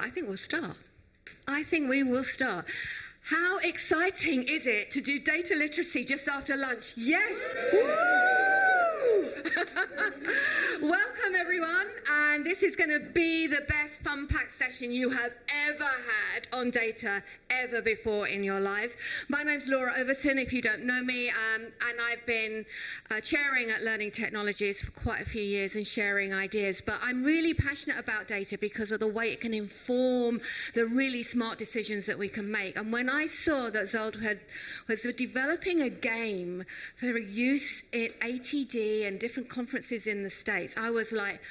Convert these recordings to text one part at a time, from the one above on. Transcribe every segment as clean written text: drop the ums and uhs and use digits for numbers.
what? I think we'll start. I think we will start. How exciting is it to do data literacy just after lunch? Yes! Woo! Welcome, everyone. And this is going to be the best fun-packed session you have ever had on data ever before in your lives. My name's Laura Overton, if you don't know me, and I've been chairing at Learning Technologies for quite a few years and sharing ideas. But I'm really passionate about data because of the way it can inform the really smart decisions that we can make. And when I saw that Zsolt was developing a game for use in ATD and different conferences in the States, I was like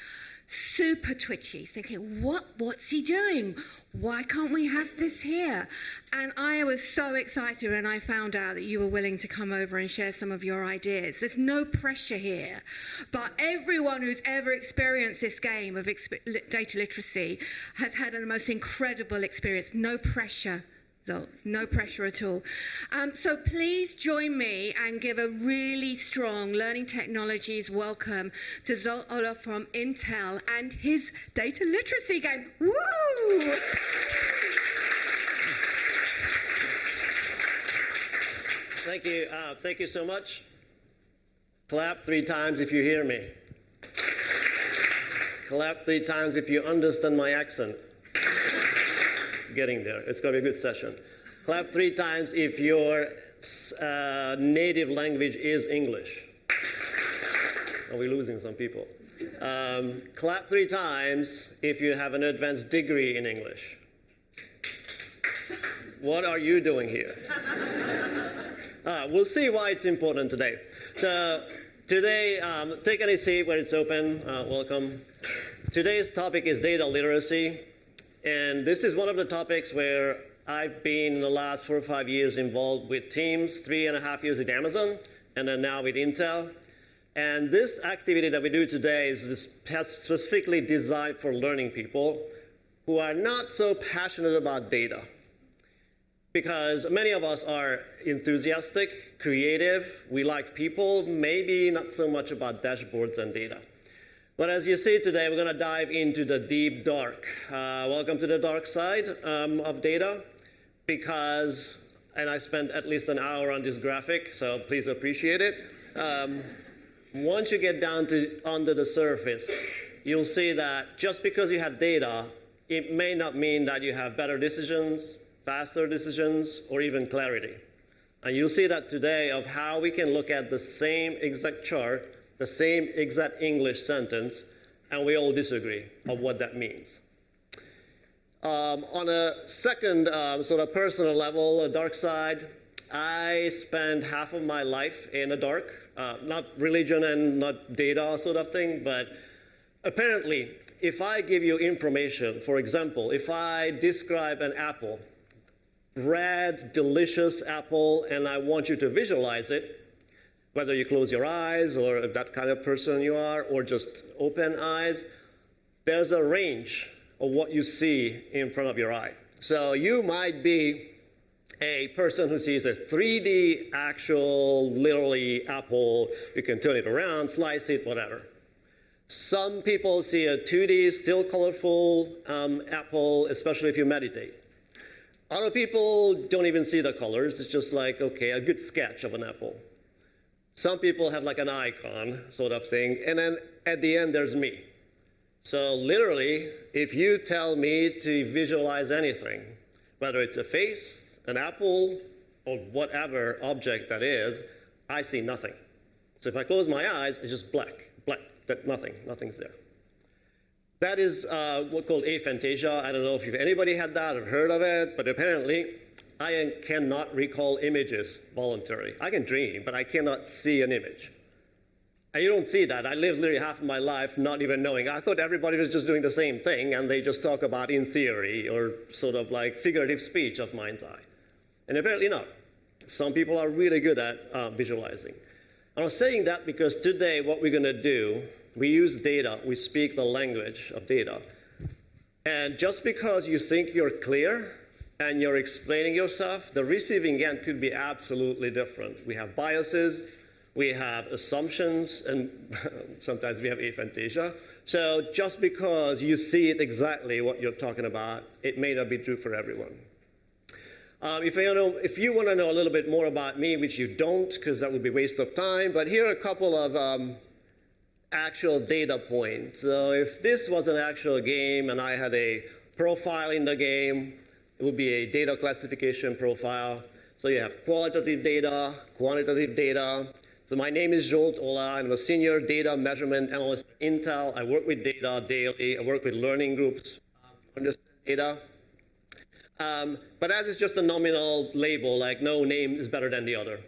super twitchy, thinking, what's he doing? Why can't we have this here? And I was so excited when I found out that you were willing to come over and share some of your ideas. There's no pressure here, but everyone who's ever experienced this game of data literacy has had the most incredible experience. No pressure. No pressure at all. So please join me and give a really strong Learning Technologies welcome to Zsolt Olah from Intel and his data literacy game. Woo! Thank you. Thank you so much. Clap 3 times if you hear me. Clap 3 times if you understand my accent. Getting there. It's going to be a good session. Clap 3 times if your native language is English. Are we losing some people? Clap 3 times if you have an advanced degree in English. What are you doing here? We'll see why it's important today. So today, take any seat where it's open. Welcome. Today's topic is data literacy. And this is one of the topics where I've been in the last 4 or 5 years involved with teams, 3.5 years at Amazon, and then now with Intel. And this activity that we do today is specifically designed for learning people who are not so passionate about data. Because many of us are enthusiastic, creative, we like people, maybe not so much about dashboards and data. But as you see today, we're going to dive into the deep dark. Welcome to the dark side of data, because, and I spent at least an hour on this graphic, so please appreciate it. Once you get down to under the surface, you'll see that just because you have data, it may not mean that you have better decisions, faster decisions, or even clarity. And you'll see that today of how we can look at the same exact chart, the same exact English sentence, and we all disagree of what that means. On a second sort of personal level, a dark side, I spent half of my life in the dark, not religion and not data sort of thing, but apparently, if I give you information, for example, if I describe an apple, red, delicious apple, and I want you to visualize it, whether you close your eyes or that kind of person you are, or just open eyes, there's a range of what you see in front of your eye. So you might be a person who sees a 3D actual, literally apple. You can turn it around, slice it, whatever. Some people see a 2D, still colorful apple, especially if you meditate. Other people don't even see the colors. It's just like, okay, a good sketch of an apple. Some people have like an icon sort of thing, and then at the end there's me. So literally, if you tell me to visualize anything, whether it's a face, an apple, or whatever object that is, I see nothing. So if I close my eyes, it's just black, that nothing's there. That is what's called aphantasia. I don't know if anybody had that or heard of it, but apparently I cannot recall images voluntarily. I can dream, but I cannot see an image. And you don't see that. I lived literally half of my life not even knowing. I thought everybody was just doing the same thing, and they just talk about in theory or sort of like figurative speech of mind's eye. And apparently not. Some people are really good at visualizing. And I'm saying that because today what we're going to do, we use data. We speak the language of data. And just because you think you're clear and you're explaining yourself, the receiving end could be absolutely different. We have biases. we have assumptions, and sometimes we have aphantasia. So just because you see it exactly what you're talking about, it may not be true for everyone. If you want to know a little bit more about me, which you don't, because that would be a waste of time, but here are a couple of actual data points. So if this was an actual game and I had a profile in the game, it would be a data classification profile. So you have qualitative data, quantitative data. So my name is Zsolt Olah. I'm a senior data measurement analyst at Intel. I work with data daily. I work with learning groups to understand data. But that is just a nominal label, like no name is better than the other.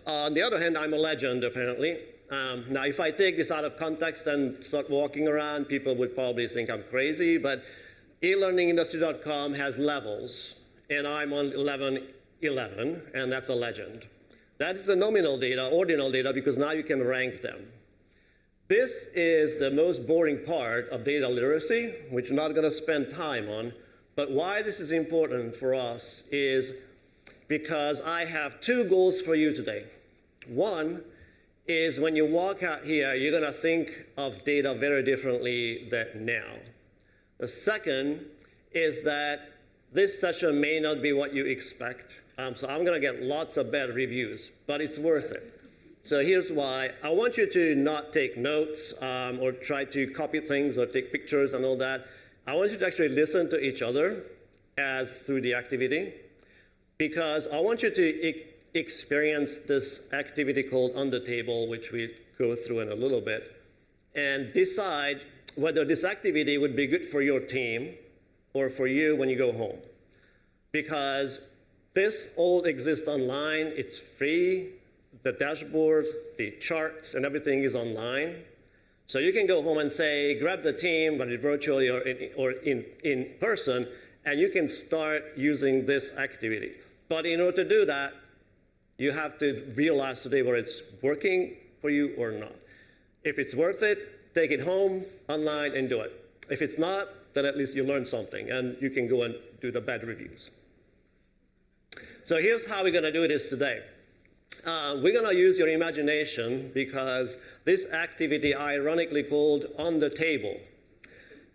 On the other hand, I'm a legend, apparently. Now, if I take this out of context and start walking around, people would probably think I'm crazy, but elearningindustry.com has levels, and I'm on 1111, and that's a legend. That is the nominal data, ordinal data, because now you can rank them. This is the most boring part of data literacy, which I'm not going to spend time on. But why this is important for us is because I have two goals for you today. One is when you walk out here, you're going to think of data very differently than now. The second is that this session may not be what you expect. So I'm going to get lots of bad reviews, but it's worth it. So here's why. I want you to not take notes or try to copy things or take pictures and all that. I want you to actually listen to each other as through the activity, because I want you to experience this activity called On the Table, which we go through in a little bit, and decide whether this activity would be good for your team or for you when you go home. Because this all exists online, it's free, the dashboard, the charts, and everything is online. So you can go home and say, grab the team, whether virtually or in person, and you can start using this activity. But in order to do that, you have to realize today whether it's working for you or not. If it's worth it, take it home, online, and do it. If it's not, then at least you learned something, and you can go and do the bad reviews. So here's how we're going to do this today. We're going to use your imagination because this activity ironically called On the Table.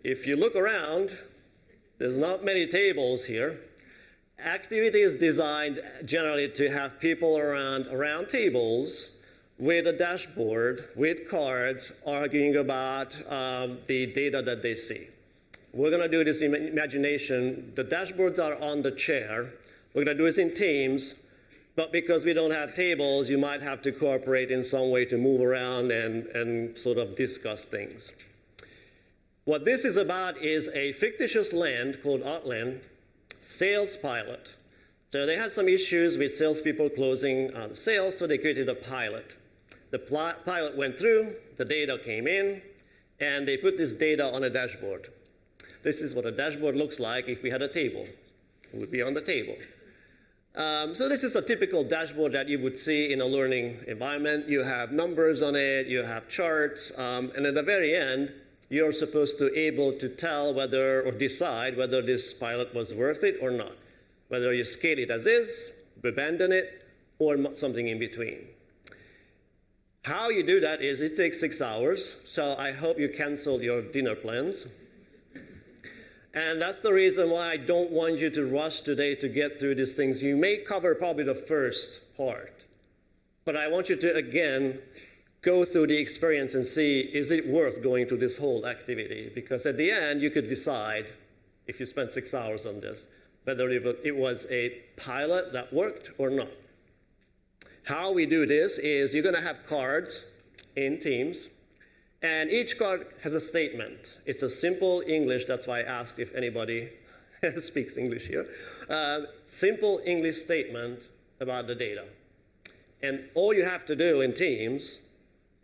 If you look around, there's not many tables here. Activity is designed generally to have people around tables with a dashboard, with cards, arguing about the data that they see. We're going to do this in imagination. The dashboards are on the chair. We're going to do this in teams. But because we don't have tables, you might have to cooperate in some way to move around and sort of discuss things. What this is about is a fictitious land called Outland, sales pilot. So they had some issues with salespeople closing sales, so they created a pilot. The pilot went through, the data came in, and they put this data on a dashboard. This is what a dashboard looks like if we had a table. It would be on the table. So this is a typical dashboard that you would see in a learning environment. You have numbers on it, you have charts, and at the very end, you're supposed to be able to tell whether or decide whether this pilot was worth it or not. Whether you scale it as is, abandon it, or something in between. How you do that is it takes 6 hours, so I hope you canceled your dinner plans. And that's the reason why I don't want you to rush today to get through these things. You may cover probably the first part, but I want you to, again, go through the experience and see, is it worth going through this whole activity? Because at the end, you could decide, if you spent 6 hours on this, whether it was a pilot that worked or not. How we do this is you're going to have cards in teams. And each card has a statement. It's a simple English. That's why I asked if anybody speaks English here. Simple English statement about the data. And all you have to do in teams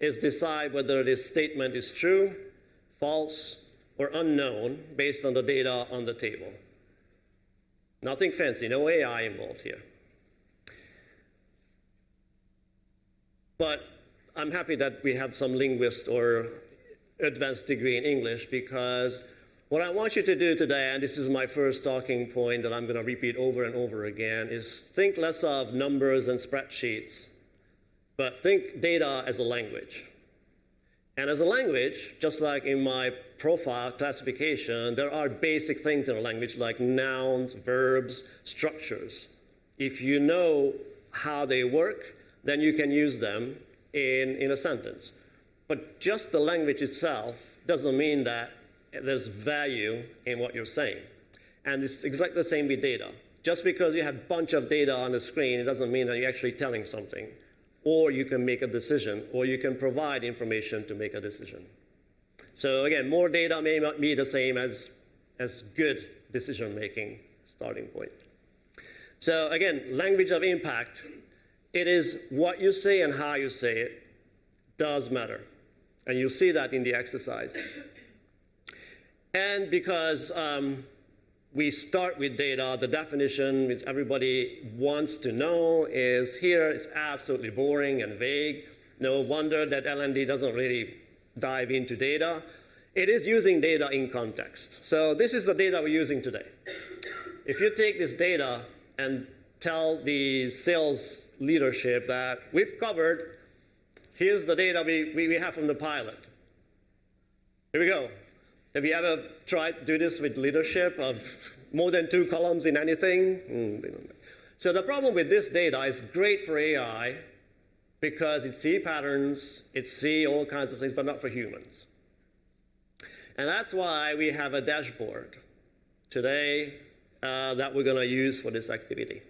is decide whether this statement is true, false, or unknown based on the data on the table. Nothing fancy, no AI involved here. But I'm happy that we have some linguist or advanced degree in English, because what I want you to do today, and this is my first talking point that I'm going to repeat over and over again, is think less of numbers and spreadsheets But think data as a language. And as a language, just like in my profile classification, there are basic things in a language like nouns, verbs, structures. If you know how they work, then you can use them in a sentence. But just the language itself doesn't mean that there's value in what you're saying. And it's exactly the same with data. Just because you have a bunch of data on the screen, it doesn't mean that you're actually telling something. Or you can make a decision, or you can provide information to make a decision. So again, more data may not be the same as good decision-making starting point. So again, language of impact. It is what you say and how you say it does matter. And you'll see that in the exercise. And because we start with data, the definition which everybody wants to know is here. It's absolutely boring and vague. No wonder that L&D doesn't really dive into data. It is using data in context. So this is the data we're using today. If you take this data and tell the sales leadership that we've covered, here's the data we have from the pilot. Here we go. Have you ever tried to do this with leadership of more than 2 columns in anything? So the problem with this data is great for AI because it sees patterns, it sees all kinds of things, but not for humans. And that's why we have a dashboard today that we're going to use for this activity.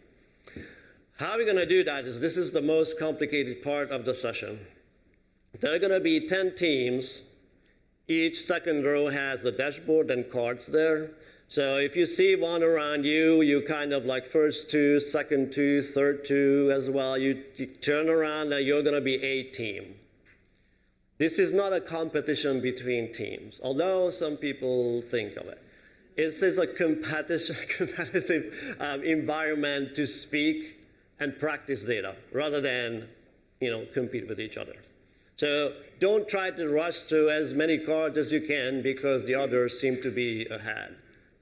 How we're going to do that is this is the most complicated part of the session. There are going to be 10 teams. Each second row has a dashboard and cards there. So if you see one around you, you kind of like first 2, second 2, third 2 as well. You turn around and you're going to be a team. This is not a competition between teams, although some people think of it. It is a competitive environment to speak and practice data rather than compete with each other. So don't try to rush through as many cards as you can because the others seem to be ahead.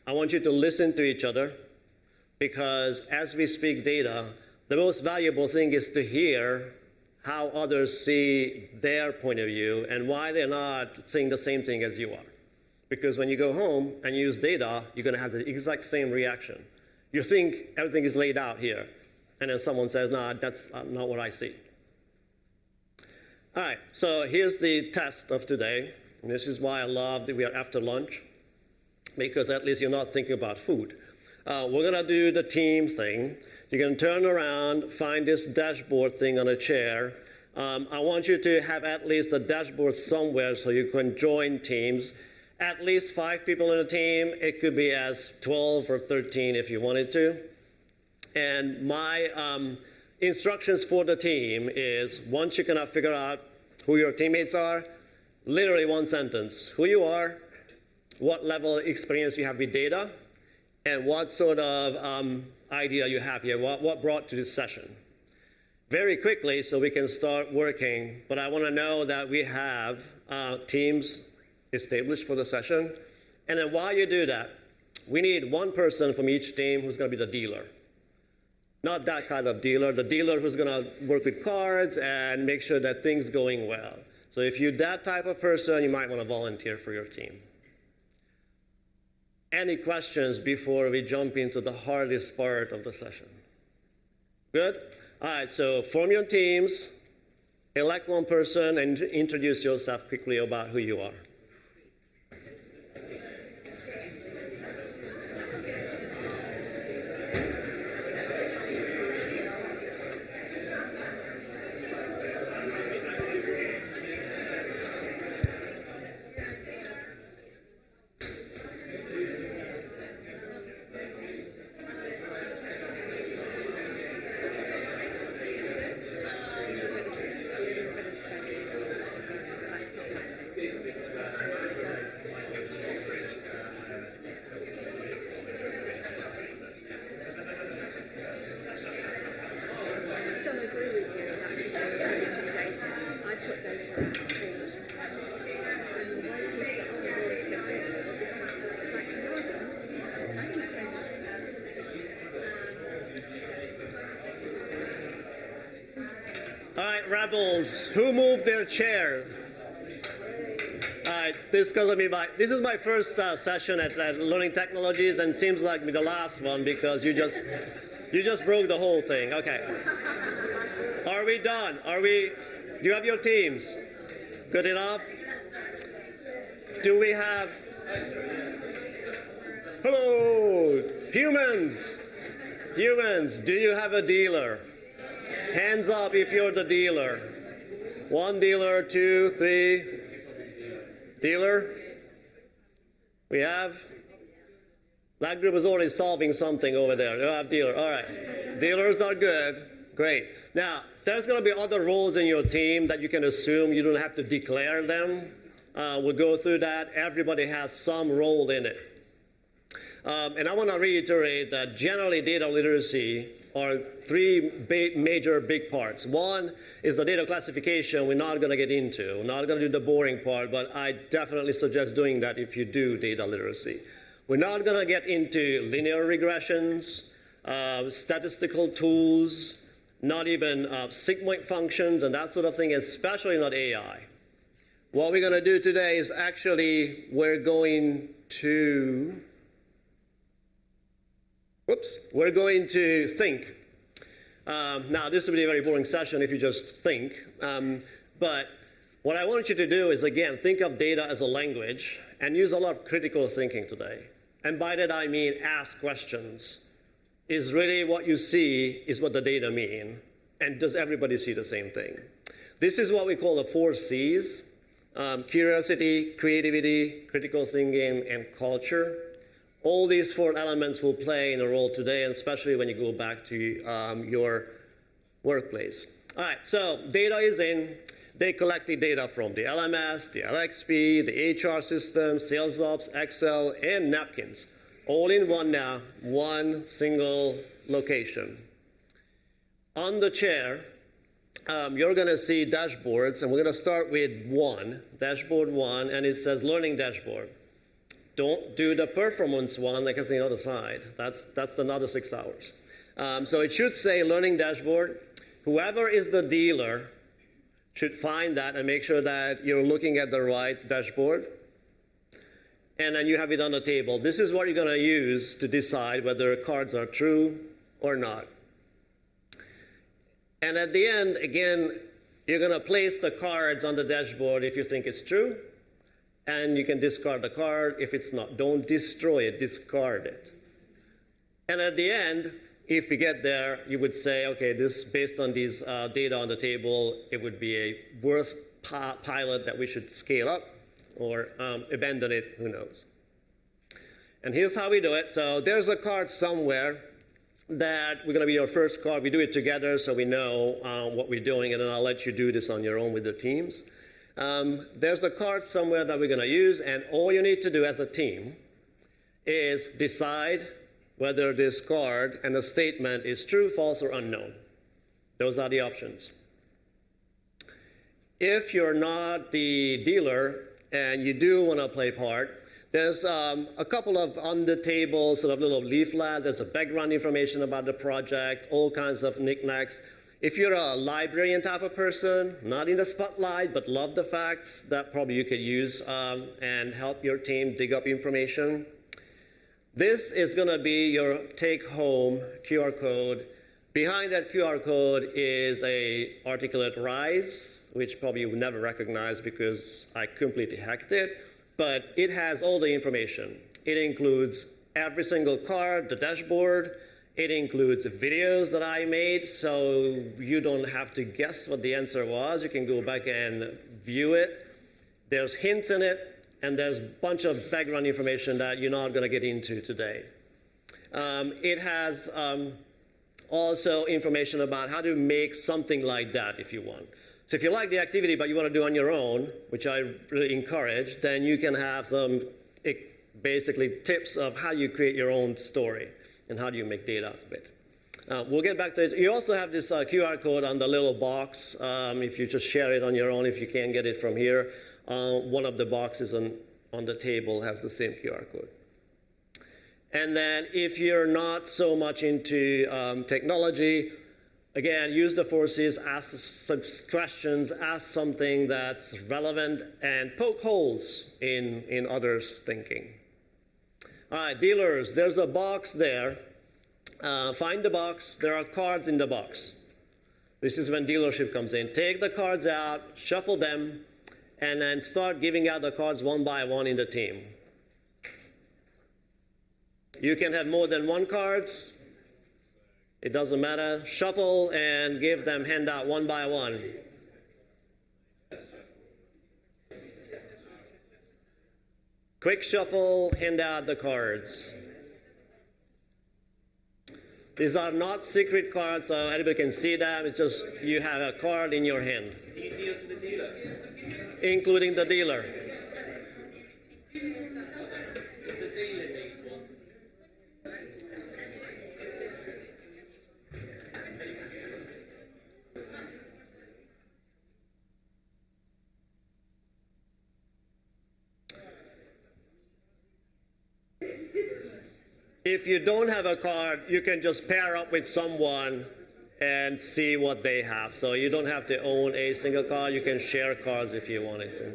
I want you to listen to each other because as we speak data, the most valuable thing is to hear how others see their point of view and why they're not seeing the same thing as you are. Because when you go home and use data, you're going to have the exact same reaction. You think everything is laid out here, and then someone says, no, that's not what I see. All right, so here's the test of today. And this is why I love that we are after lunch, because at least you're not thinking about food. We're going to do the team thing. You're going to turn around, find this dashboard thing on a chair. I want you to have at least a dashboard somewhere so you can join teams. At least 5 people in a team. It could be as 12 or 13 if you wanted to. And my instructions for the team is once you kind of figure out who your teammates are, literally one sentence. Who you are, what level of experience you have with data, and what sort of idea you have here, what brought to this session. Very quickly, so we can start working, but I want to know that we have teams established for the session. And then while you do that, we need one person from each team who's going to be the dealer. Not that kind of dealer, the dealer who's going to work with cards and make sure that things going well. So if you're that type of person, you might want to volunteer for your team. Any questions before we jump into the hardest part of the session? Good? All right, so form your teams, elect one person, and introduce yourself quickly about who you are. All right, rebels, who moved their chair? All right, this is my first session at Learning Technologies, and seems like the last one because you just broke the whole thing. Okay. Are we done? Do you have your teams? Good enough? Do we have? Hello, humans. Humans, do you have a dealer? Hands up if you're the dealer. 1 dealer, 2, 3. Dealer? We have? That group is already solving something over there. You have dealer. All right. Dealers are good. Great. Now, there's going to be other roles in your team that you can assume. You don't have to declare them. We'll go through that. Everybody has some role in it. And I want to reiterate that generally data literacy are 3 major big parts. One is the data classification we're not going to get into. We're not going to do the boring part, but I definitely suggest doing that if you do data literacy. We're not going to get into linear regressions, statistical tools, not even sigmoid functions and that sort of thing, especially not AI. What we're going to do today is actually we're going to think. Now, this will be a very boring session if you just think. But what I want you to do is, again, think of data as a language and use a lot of critical thinking today. And by that, I mean ask questions. Is really what you see is what the data mean? And does everybody see the same thing? This is what we call the 4 C's. Curiosity, creativity, critical thinking, and culture. All these 4 elements will play in a role today, and especially when you go back to your workplace. All right, so data is in. They collected data from the LMS, the LXP, the HR system, sales ops, Excel, and napkins. All in one now, one single location. On the chair, you're going to see dashboards, and we're going to start with dashboard 1, and it says Learning Dashboard. Don't do the performance one like it's on the other side. That's another 6 hours. So it should say Learning Dashboard. Whoever is the dealer should find that and make sure that you're looking at the right dashboard. And then you have it on the table. This is what you're going to use to decide whether cards are true or not. And at the end, again, you're going to place the cards on the dashboard if you think it's true. And you can discard the card if it's not. Don't destroy it, discard it. And at the end, if we get there, you would say, okay, this based on these data on the table, it would be a worth pilot that we should scale up or abandon it, who knows. And here's how we do it. So there's a card somewhere that we're going to be your first card. We do it together so we know what we're doing, and then I'll let you do this on your own with the teams. There's a card somewhere that we're going to use, and all you need to do as a team is decide whether this card and the statement is true, false, or unknown. Those are the options. If you're not the dealer and you do want to play part, there's a couple of on-the-table sort of little leaflet. There's a background information about the project, all kinds of knickknacks. If you're a librarian type of person, not in the spotlight, but love the facts, that probably you could use and help your team dig up information. This is going to be your take-home QR code. Behind that QR code is a articulate rise, which probably you would never recognize because I completely hacked it. But it has all the information. It includes every single card, the dashboard. It includes videos that I made, so you don't have to guess what the answer was. You can go back and view it. There's hints in it. And there's a bunch of background information that you're not going to get into today. It has also information about how to make something like that if you want. So if you like the activity but you want to do on your own, which I really encourage, then you can have some basically tips of how you create your own story and how do you make data out of it. We'll get back to it. You also have this QR code on the little box. If you just share it on your own, if you can't get it from here. One of the boxes on the table has the same QR code. And then if you're not so much into technology, Again, use the forces, ask some questions, ask something that's relevant, and poke holes in others' thinking. All right, dealers, there's a box there. Find the box. There are cards in the box. This is when dealership comes in. Take the cards out, shuffle them, and then start giving out the cards one by one in the team. You can have more than one cards. It doesn't matter. Shuffle and give them handout one by one. Quick shuffle, hand out the cards. These are not secret cards, so anybody can see them. It's just you have a card in your hand. Including the dealer. If you don't have a card, you can just pair up with someone and see what they have. So you don't have to own a single card. You can share cards if you wanted to.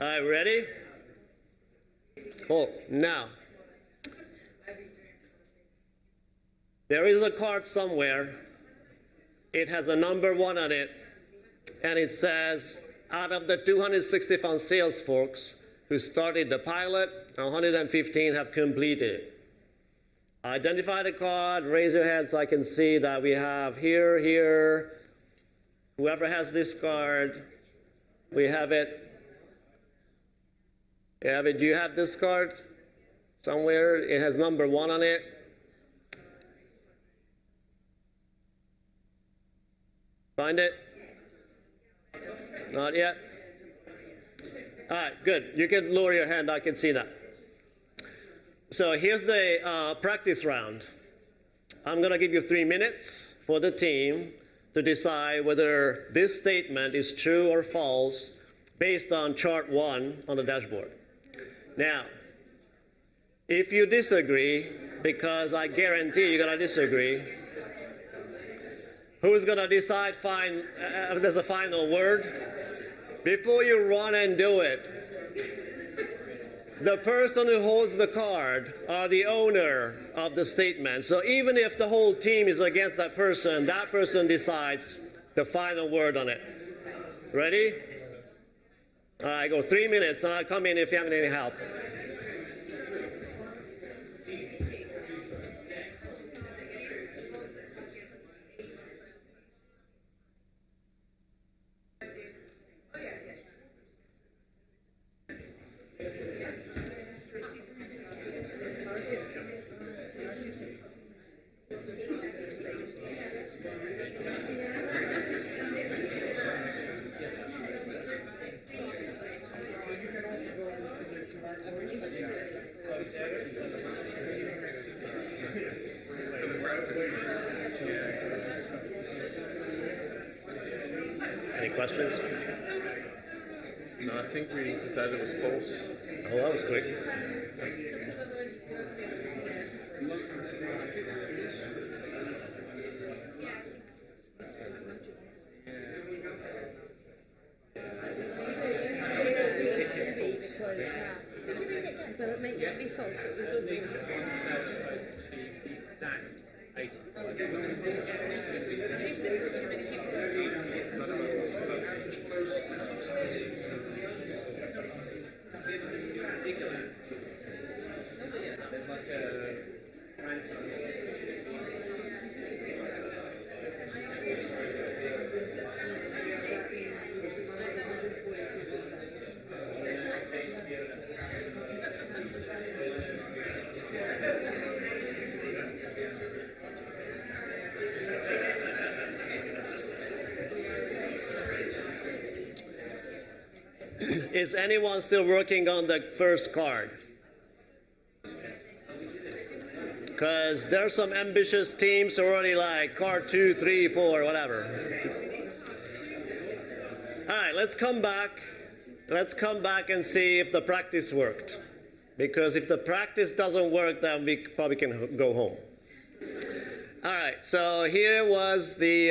All right, ready? Oh, now. There is a card somewhere. It has a number 1 on it, and it says, out of the 265 sales folks who started the pilot, 115 have completed. Identify the card, raise your hand so I can see that we have here. Whoever has this card, we have it. Do you have this card somewhere? It has number 1 on it. Find it? Not yet? All right, good. You can lower your hand. I can see that. So here's the practice round. I'm going to give you 3 minutes for the team to decide whether this statement is true or false based on chart 1 on the dashboard. Now, if you disagree, because I guarantee you're going to disagree, who's going to decide if there's a final word? Before you run and do it, the person who holds the card are the owner of the statement. So even if the whole team is against that person decides the final word on it. Ready? All right, go 3 minutes, and I'll come in if you have any help. Any questions? No, I think we decided it was false. Oh, that was quick. Well, it may be false, but we don't know. Is anyone still working on the first card? Because there's some ambitious teams already like card 2, 3, 4, whatever. All right, let's come back. Let's come back and see if the practice worked. Because if the practice doesn't work, then we probably can go home. All right, so here was the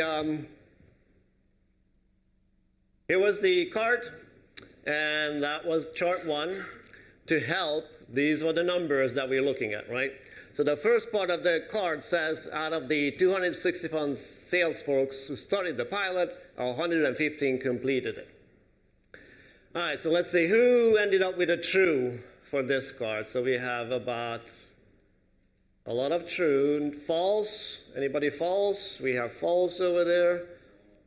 card, and that was chart 1. To help, these were the numbers that we're looking at, right? So the first part of the card says out of the 261 sales folks who started the pilot, 115 completed it. All right, so let's see who ended up with a true for this card. So we have about a lot of true. False, anybody false? We have false over there.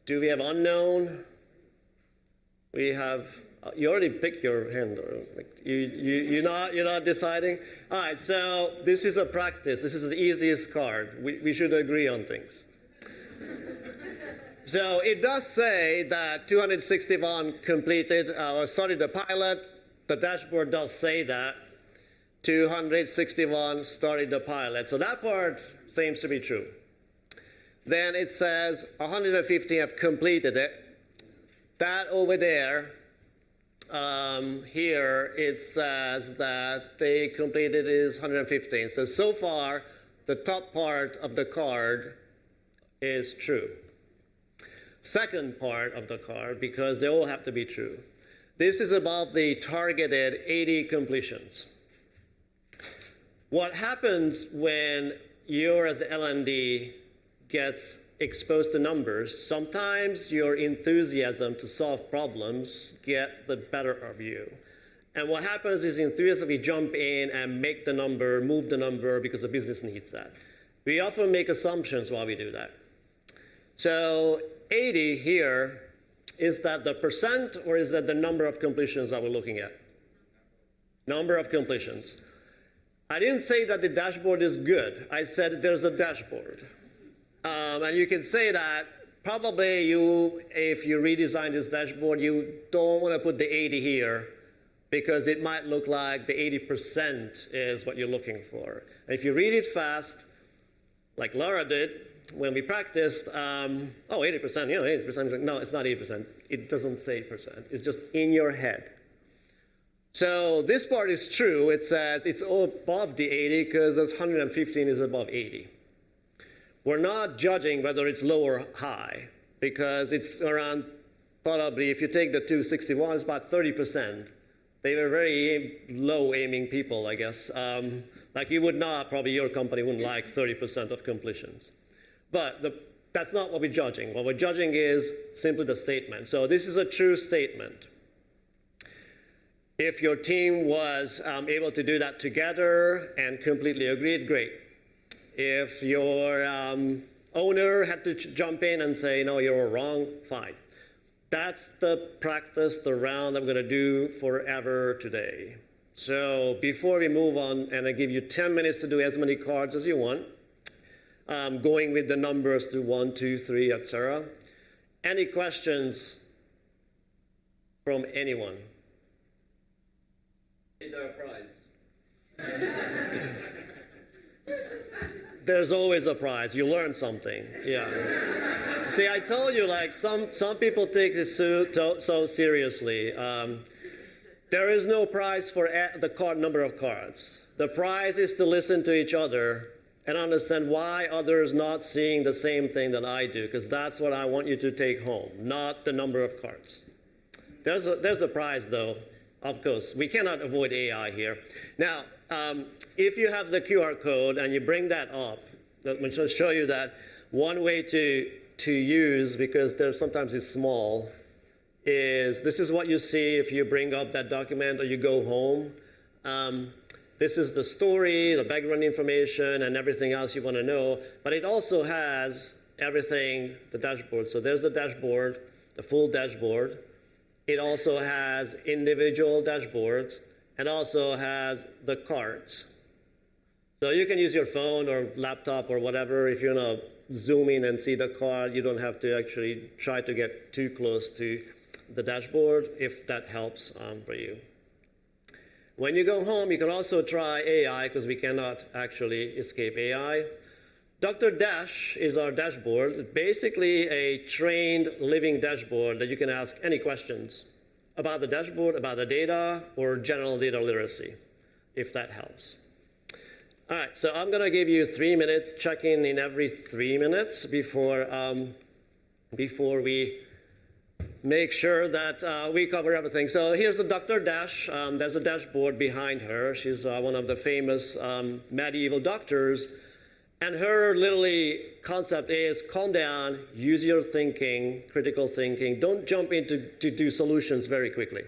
Do we have unknown? We have, you already picked your hand, or like you're not deciding? All right, so this is a practice. This is the easiest card. We should agree on things. So it does say that 261 completed or started the pilot. The dashboard does say that. 261 started the pilot. So that part seems to be true. Then it says 150 have completed it. That over there, here it says that they completed is 115. So far, the top part of the card is true. Second part of the card, because they all have to be true. This is about the targeted 80 completions. What happens when you as the L&D gets exposed to numbers, sometimes your enthusiasm to solve problems get the better of you. And what happens is enthusiastically jump in and make the number, move the number because the business needs that. We often make assumptions while we do that. So 80 here, is that the percent or is that the number of completions that we're looking at? Number of completions. I didn't say that the dashboard is good. I said there's a dashboard. And you can say that probably if you redesign this dashboard, you don't want to put the 80 here because it might look like the 80% is what you're looking for. And if you read it fast, like Laura did, when we practiced, 80%, 80%. No, it's not 80%. It doesn't say percent. It's just in your head. So this part is true. It says it's all above the 80 because this 115 is above 80. We're not judging whether it's low or high because it's around probably, if you take the 261, it's about 30%. They were very low aiming people, I guess. Like you would not, probably your company wouldn't like 30% of completions. But that's not what we're judging. What we're judging is simply the statement. So this is a true statement. If your team was able to do that together and completely agreed, great. If your owner had to jump in and say, no, you're wrong, fine. That's the practice, the round that we're going to do forever today. So before we move on, and I give you 10 minutes to do as many cards as you want, going with the numbers to 1, 2, 3, etc. Any questions from anyone? Is there a prize? There's always a prize. You learn something. Yeah. See, I told you, like some people take this so seriously. There is no prize for the number of cards. The prize is to listen to each other and understand why others not seeing the same thing that I do, because that's what I want you to take home, not the number of cards. There's a prize, though. Of course, we cannot avoid AI here. Now, if you have the QR code and you bring that up, let me just show you that one way to use, because sometimes it's small, is this is what you see if you bring up that document or you go home. This is the story, the background information, and everything else you want to know. But it also has everything, the dashboard. So there's the dashboard, the full dashboard. It also has individual dashboards and also has the cards. So you can use your phone or laptop or whatever. If you want to zoom in and see the card, you don't have to actually try to get too close to the dashboard, if that helps for you. When you go home, you can also try AI, because we cannot actually escape AI. Dr. Dash is our dashboard, basically a trained living dashboard that you can ask any questions about the dashboard, about the data, or general data literacy, if that helps. All right, so I'm going to give you 3 minutes, check in every 3 minutes before we make sure that we cover everything. So here's the Dr. Dash. There's a dashboard behind her. She's one of the famous medieval doctors. And her literally concept is calm down, use your thinking, critical thinking. Don't jump into to do solutions very quickly.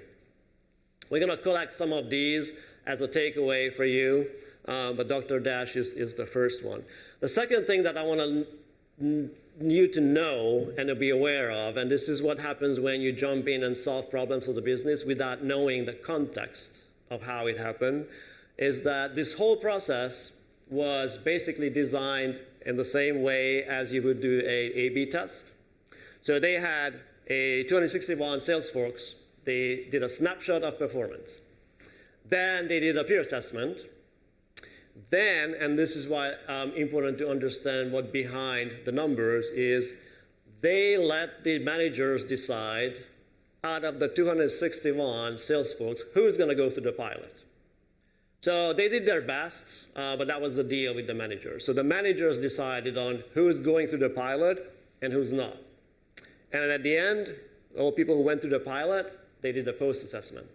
We're going to collect some of these as a takeaway for you. But Dr. Dash is the first one. The second thing that I want you to know and to be aware of, and this is what happens when you jump in and solve problems for the business without knowing the context of how it happened, is that this whole process was basically designed in the same way as you would do a A/B test. So they had a 261 sales folks. They did a snapshot of performance. Then they did a peer assessment. Then, and this is why important to understand what behind the numbers is, they let the managers decide out of the 261 sales folks who's going to go through the pilot. So they did their best, but that was the deal with the managers. So the managers decided on who's going through the pilot and who's not. And at the end, all people who went through the pilot, they did a post-assessment.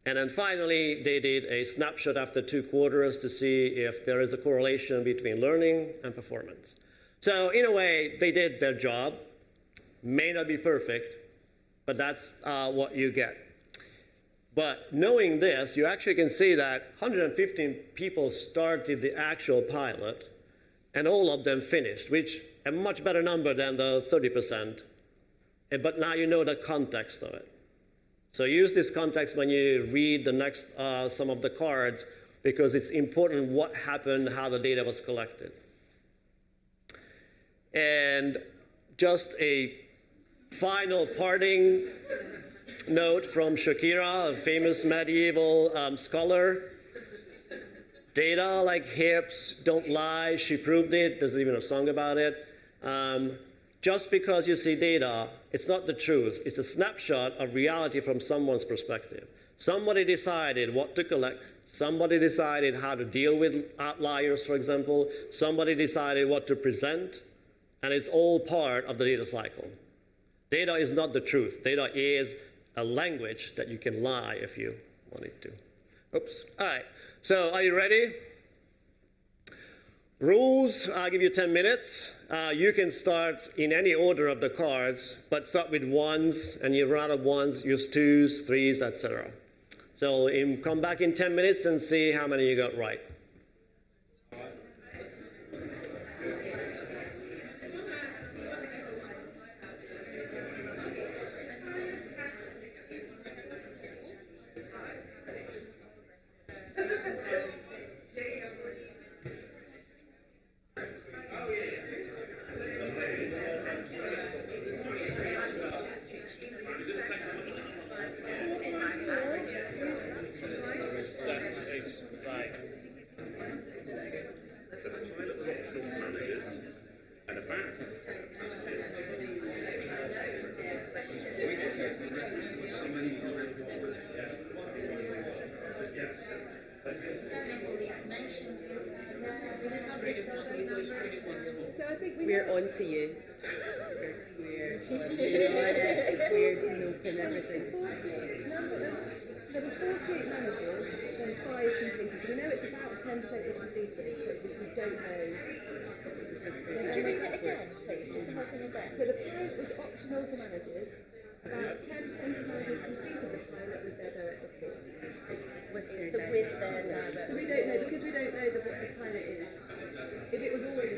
And then finally, they did a snapshot after 2 quarters to see if there is a correlation between learning and performance. So in a way, they did their job. May not be perfect, but that's what you get. But knowing this, you actually can see that 115 people started the actual pilot, and all of them finished, which a much better number than the 30%. But now you know the context of it. So use this context when you read the next some of the cards, because it's important what happened, how the data was collected. And just a final parting note from Shakira, a famous medieval scholar. Data like hips don't lie. She proved it. There's even a song about it. Just because you see data, it's not the truth. It's a snapshot of reality from someone's perspective. Somebody decided what to collect. Somebody decided how to deal with outliers, for example. Somebody decided what to present. And it's all part of the data cycle. Data is not the truth. Data is a language that you can lie if you wanted to. Oops. All right. So are you ready? Rules, I'll give you 10 minutes. You can start in any order of the cards, but start with ones, and you run out of ones, use twos, threes, etc. So come back in 10 minutes and see how many you got right. We're on to you. We're open everything. There were 48 managers, then 5 completers. We know it's about 10% of completers, but we don't know. Could you read it again, please? Just the whole thing again. So the pilot was optional for managers. About 10% of managers completed the pilot with their direct report. With their direct. So we don't know, because we don't know what the pilot is. If it was always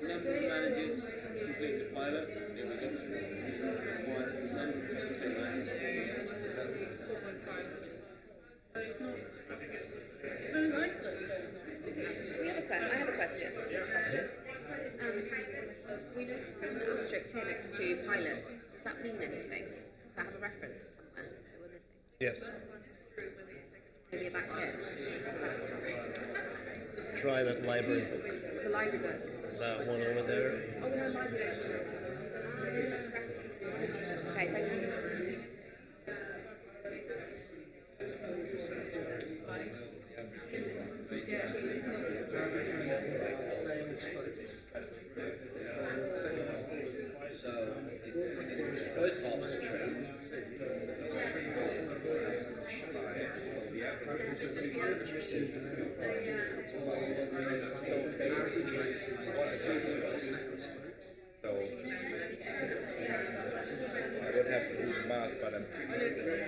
Number of managers completed the pilot. It was optional. notice there's an asterisk here next to pilot? Does that mean anything? Does that have a reference somewhere that we're missing? Yes. Maybe back here. Try that library book. The library book. That one over there. Oh, no, library book. Okay, thank you. So I would have to do the math, but I'm pretty sure.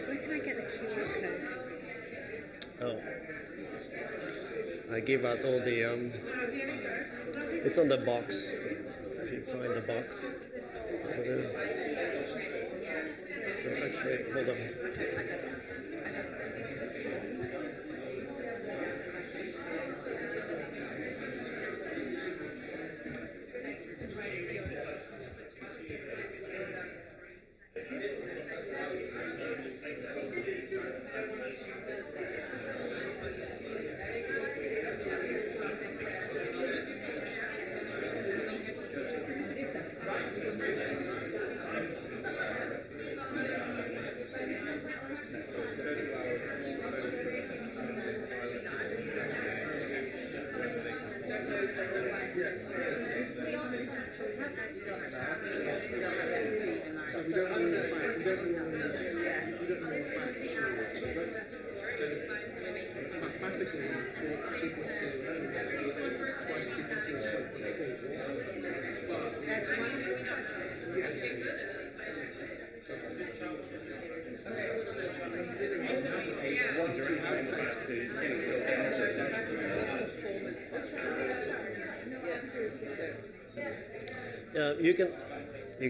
Where can I get the QR code? Oh. I gave out all the, it's on the box. If you find the box. Over there. Oh, actually, hold on. Yeah, you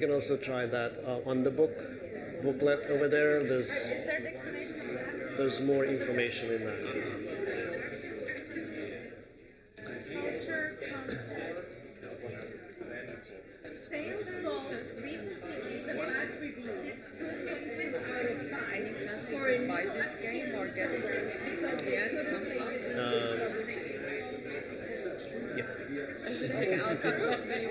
can also try that on the booklet over there. There's more information in that. Salesforce recently released a bad review. Could 1 out of 5 for a buy this game or get it because they had some Yes. Okay, I'll cut that video.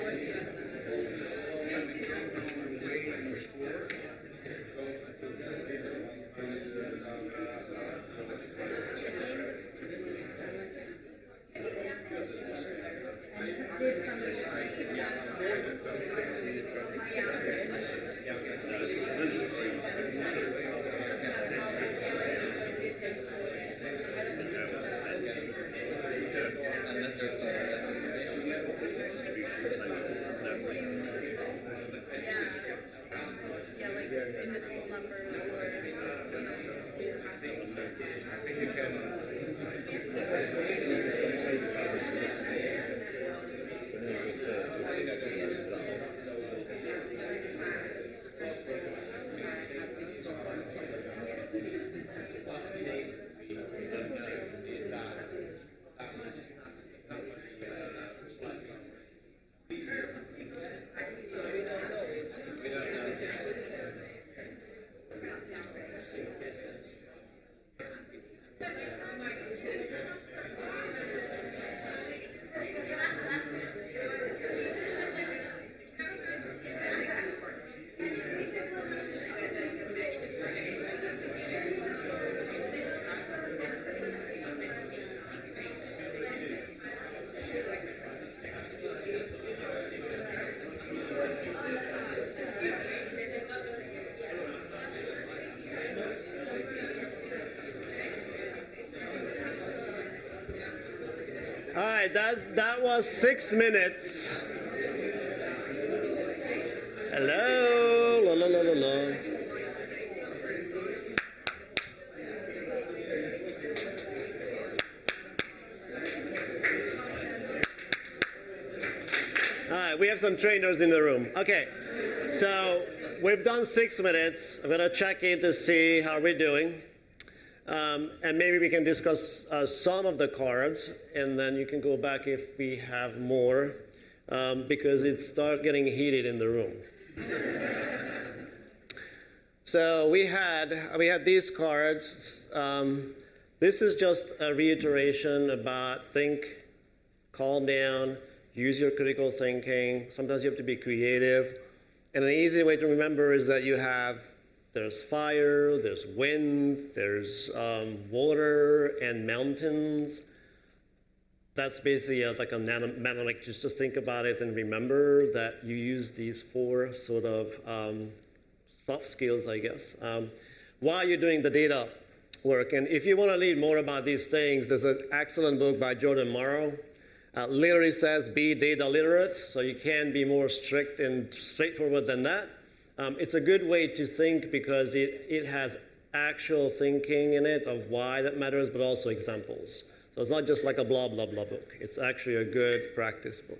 All right, that was 6 minutes. Hello, la la la la la. All right, we have some trainers in the room. Okay, so we've done 6 minutes. I'm gonna check in to see how we're doing. And maybe we can discuss some of the cards, and then you can go back if we have more, because it starts getting heated in the room. So we had these cards. This is just a reiteration about think, calm down, use your critical thinking. Sometimes you have to be creative. And an easy way to remember is that there's fire, there's wind, there's water and mountains. That's basically like a mnemonic. Just think about it and remember that you use these 4 sort of soft skills, I guess, while you're doing the data work. And if you want to read more about these things, there's an excellent book by Jordan Morrow. Literally says be data literate, so you can't be more strict and straightforward than that. It's a good way to think because it has actual thinking in it of why that matters, but also examples. So it's not just like a blah, blah, blah book. It's actually a good practice book.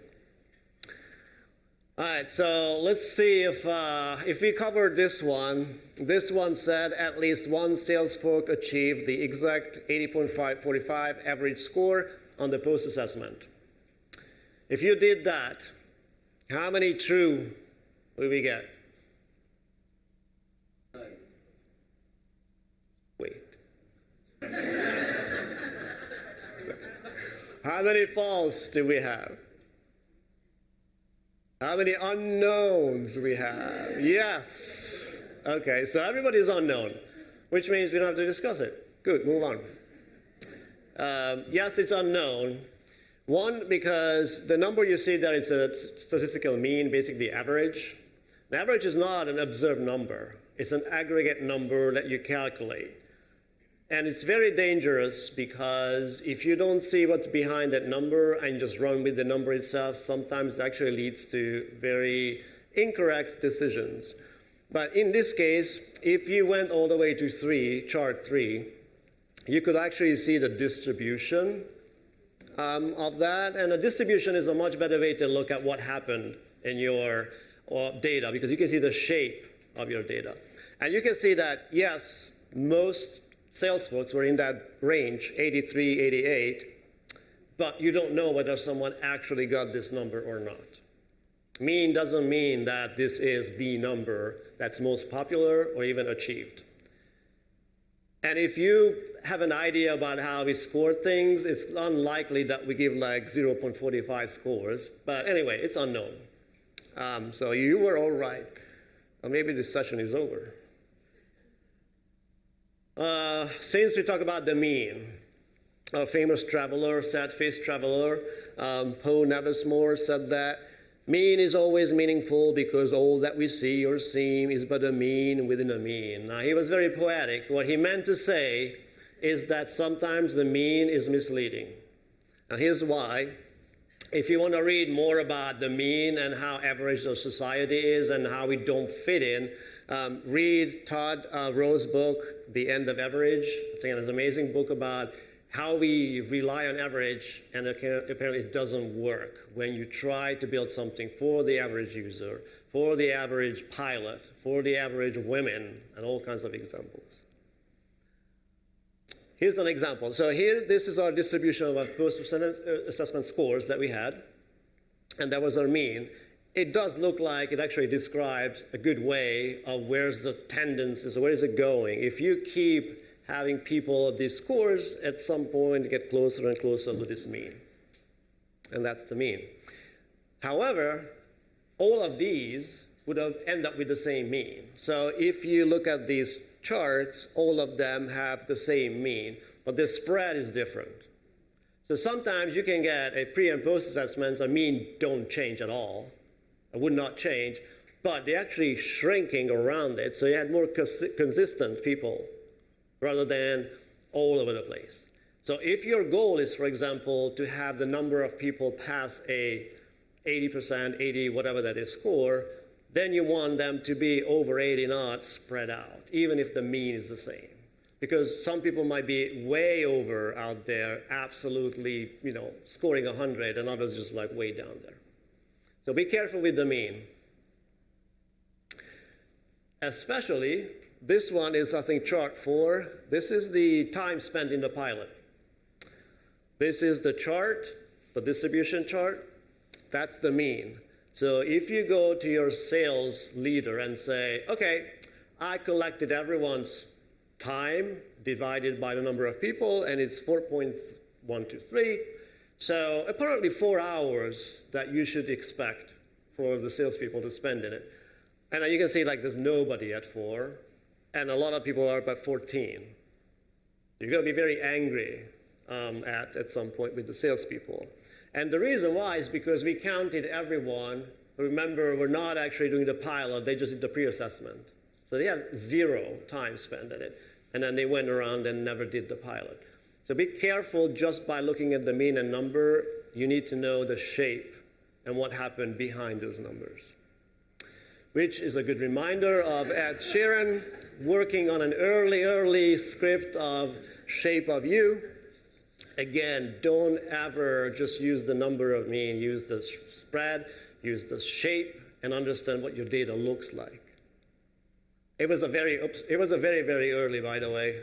All right, so let's see if we covered this one. This one said at least one sales folk achieved the exact 80.545 average score on the post-assessment. If you did that, how many true will we get? Wait. How many false do we have? How many unknowns we have? Yes. Okay, so everybody's unknown, which means we don't have to discuss it. Good, move on. Yes, it's unknown. One, because the number you see there is a statistical mean, basically average. The average is not an observed number. It's an aggregate number that you calculate. And it's very dangerous because if you don't see what's behind that number and just run with the number itself, sometimes it actually leads to very incorrect decisions. But in this case, if you went all the way to 3, chart 3, you could actually see the distribution of that. And the distribution is a much better way to look at what happened in your data because you can see the shape of your data. And you can see that, yes, most sales folks were in that range, 83, 88, but you don't know whether someone actually got this number or not. Mean doesn't mean that this is the number that's most popular or even achieved. And if you have an idea about how we score things, it's unlikely that we give like 0.45 scores. But anyway, it's unknown. So you were all right. Or maybe this session is over. Since we talk about the mean, a famous traveler, sad-faced traveler, Poe Nevismore said that mean is always meaningful because all that we see or seem is but a mean within a mean. Now, he was very poetic. What he meant to say is that sometimes the mean is misleading. Now, here's why. If you want to read more about the mean and how average the society is and how we don't fit in, read Todd Rowe's book, The End of Average. It's an amazing book about how we rely on average, and apparently it doesn't work when you try to build something for the average user, for the average pilot, for the average women, and all kinds of examples. Here's an example. So here, this is our distribution of our post-assessment scores that we had, and that was our mean. It does look like it actually describes a good way of where's the tendencies, where is it going. If you keep having people of these scores, at some point get closer and closer to this mean. And that's the mean. However, all of these would end up with the same mean. So if you look at these charts, all of them have the same mean, but the spread is different. So sometimes you can get a pre and post assessments, a mean don't change at all. It would not change, but they're actually shrinking around it. So you had more consistent people rather than all over the place. So if your goal is, for example, to have the number of people pass a 80%, 80, whatever that is score, then you want them to be over 80, not spread out, even if the mean is the same. Because some people might be way over out there, absolutely, scoring 100, and others just like way down there. So be careful with the mean. Especially This one is, I think, chart 4. This is the time spent in the pilot. This is the chart, the distribution chart. That's the mean. So if you go to your sales leader and say, okay, I collected everyone's time divided by the number of people, and it's 4.123. So apparently 4 hours that you should expect for the salespeople to spend in it. And you can see like there's nobody at 4, and a lot of people are about 14. You're going to be very angry at some point with the salespeople. And the reason why is because we counted everyone. Remember, we're not actually doing the pilot, they just did the pre-assessment. So they have 0 time spent in it. And then they went around and never did the pilot. So be careful just by looking at the mean and number. You need to know the shape and what happened behind those numbers. Which is a good reminder of Ed Sheeran working on an early script of shape of U. Again, don't ever just use the number of mean. Use the spread, use the shape, and understand what your data looks like. It was a very, very early, by the way.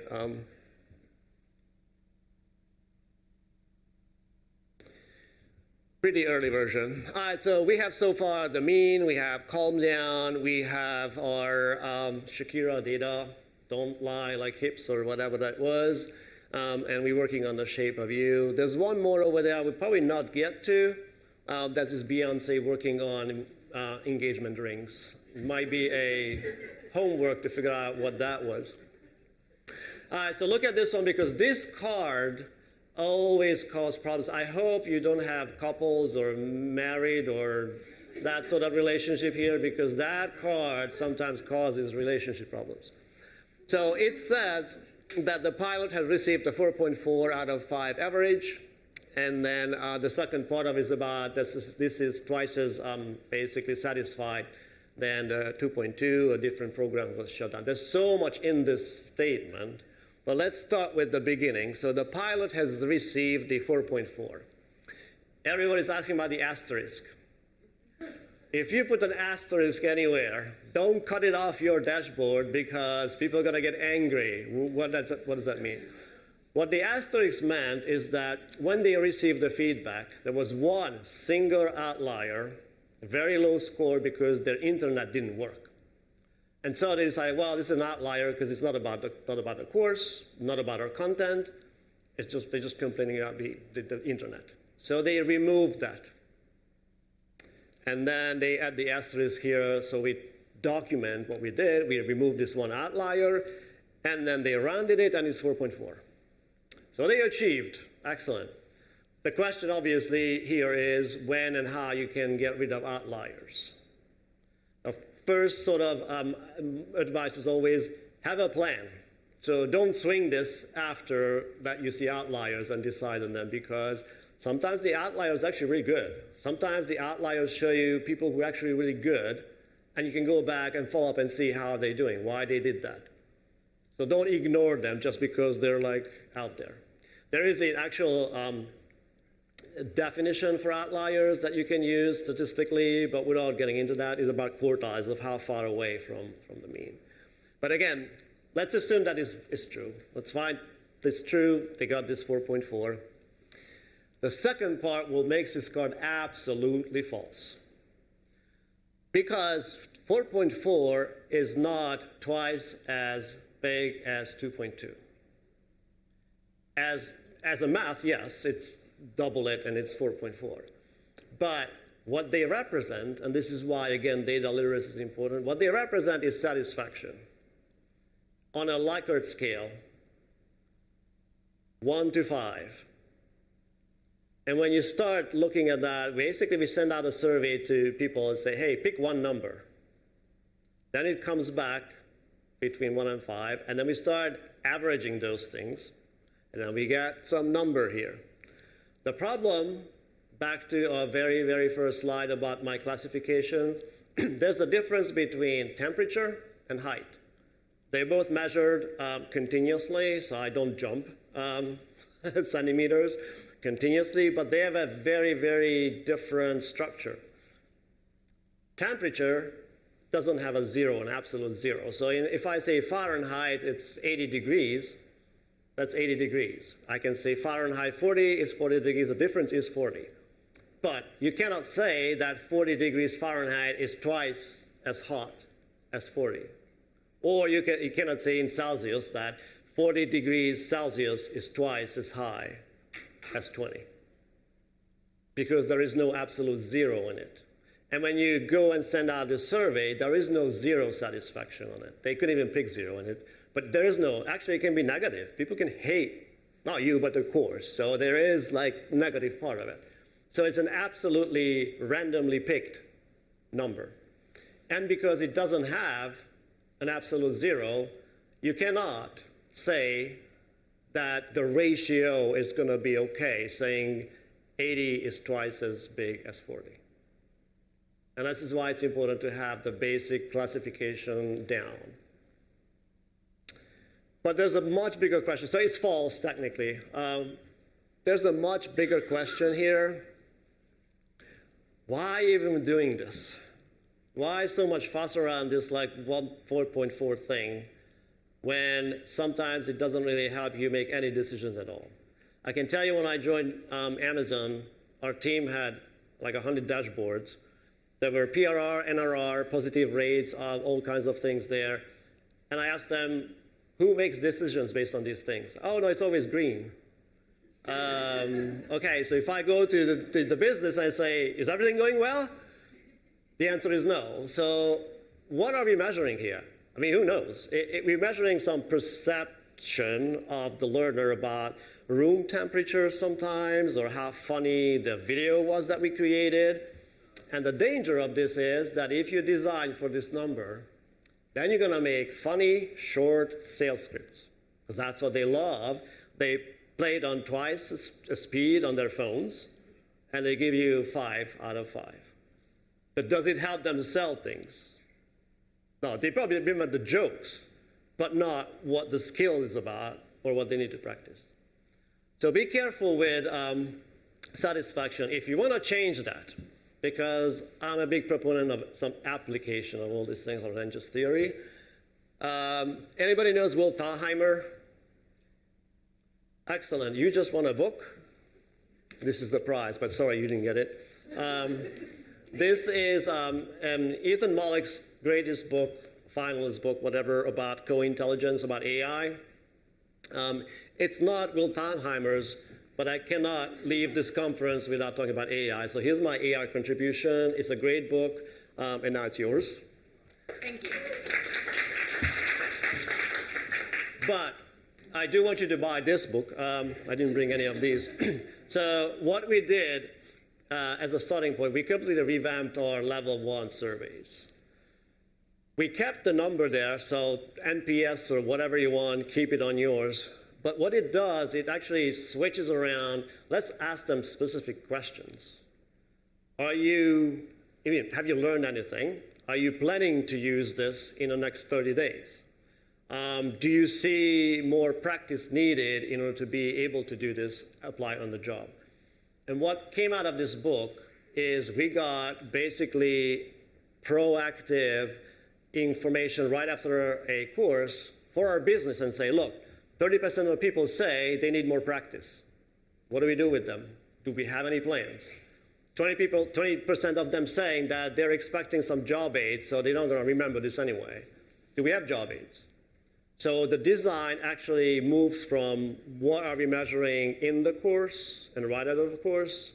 Pretty early version. All right, so we have so far the mean, we have calm down, we have our Shakira data, don't lie like hips or whatever that was, and we're working on the shape of you. There's one more over there we'll probably not get to. That is Beyonce working on engagement rings. It might be a homework to figure out what that was. All right, so look at this one because this card always causes problems. I hope you don't have couples or married or that sort of relationship here because that card sometimes causes relationship problems. So it says that the pilot has received a 4.4 out of 5 average. And then the second part of it is about this is twice as basically satisfied than the 2.2, a different program was shut down. There's so much in this statement, but let's start with the beginning. So the pilot has received the 4.4. Everybody's asking about the asterisk. If you put an asterisk anywhere, don't cut it off your dashboard because people are going to get angry. What does that mean? What the asterisk meant is that when they received the feedback, there was one single outlier, a very low score because their internet didn't work. And so they decided, well, this is an outlier because it's not about the course, not about our content. It's just they're just complaining about the internet. So they removed that. And then they add the asterisk here, so we document what we did. We removed this one outlier, and then they rounded it, and it's 4.4. So they achieved. Excellent. The question, obviously, here is when and how you can get rid of outliers. The first sort of advice is always have a plan. So don't swing this after that you see outliers and decide on them because sometimes the outlier is actually really good. Sometimes the outliers show you people who are actually really good, and you can go back and follow up and see how they're doing, why they did that. So don't ignore them just because they're like out there. There is an actual definition for outliers that you can use statistically, but without getting into that, is about quartiles of how far away from the mean. But again, let's assume that is true. Let's find this true. They got this 4.4. The second part will make this card absolutely false. Because 4.4 is not twice as big as 2.2. As a math, yes, it's double it and it's 4.4. But what they represent, and this is why, again, data literacy is important, what they represent is satisfaction. On a Likert scale, 1 to 5. And when you start looking at that, basically we send out a survey to people and say, hey, pick one number. Then it comes back between 1 and 5, and then we start averaging those things, and then we get some number here. The problem, back to our very, very first slide about my classification, there's a difference between temperature and height. They're both measured continuously, so I don't jump centimeters continuously, but they have a very, very different structure. Temperature doesn't have a zero, an absolute zero. So if I say Fahrenheit, it's 80 degrees, that's 80 degrees. I can say Fahrenheit 40 is 40 degrees, the difference is 40. But you cannot say that 40 degrees Fahrenheit is twice as hot as 40. Or you cannot say in Celsius that 40 degrees Celsius is twice as high as 20. Because there is no absolute zero in it. And when you go and send out this survey, there is no zero satisfaction on it. They couldn't even pick zero on it. But there is no, actually it can be negative. People can hate, not you, but the course. So there is like negative part of it. So it's an absolutely randomly picked number. And because it doesn't have an absolute zero, you cannot say that the ratio is going to be okay, saying 80 is twice as big as 40. And this is why it's important to have the basic classification down. But there's a much bigger question. So it's false, technically. There's a much bigger question here. Why even doing this? Why so much fuss around this like 4.4 thing when sometimes it doesn't really help you make any decisions at all? I can tell you when I joined Amazon, our team had like 100 dashboards. There were PRR, NRR, positive rates, all kinds of things there. And I asked them, who makes decisions based on these things? Oh, no, it's always green. Okay, so if I go to the business and I say, is everything going well? The answer is no. So what are we measuring here? I mean, who knows? We're measuring some perception of the learner about room temperature sometimes, or how funny the video was that we created. And the danger of this is that if you design for this number, then you're going to make funny, short sales scripts. Because that's what they love. They play it on twice the speed on their phones, and they give you 5 out of 5. But does it help them sell things? No, they probably remember the jokes, but not what the skill is about or what they need to practice. So be careful with satisfaction if you want to change that, because I'm a big proponent of some application of all these things other than just theory. Anybody knows Will Thalheimer? Excellent. You just won a book. This is the prize, but sorry you didn't get it. This is Ethan Mollick's greatest book, finalist book, whatever, about co-intelligence, about AI. It's not Will Thalheimer's, but I cannot leave this conference without talking about AI. So here's my AI contribution. It's a great book, and now it's yours. Thank you. But I do want you to buy this book. I didn't bring any of these. So what we did as a starting point, we completely revamped our level 1 surveys. We kept the number there, so NPS or whatever you want, keep it on yours. But what it does, it actually switches around. Let's ask them specific questions. Have you learned anything? Are you planning to use this in the next 30 days? Do you see more practice needed in order to be able to do this, apply on the job? And what came out of this book is we got basically proactive information right after a course for our business and say, look, 30% of people say they need more practice. What do we do with them? Do we have any plans? 20% of them saying that they're expecting some job aids, so they're not going to remember this anyway. Do we have job aids? So the design actually moves from what are we measuring in the course and right out of the course,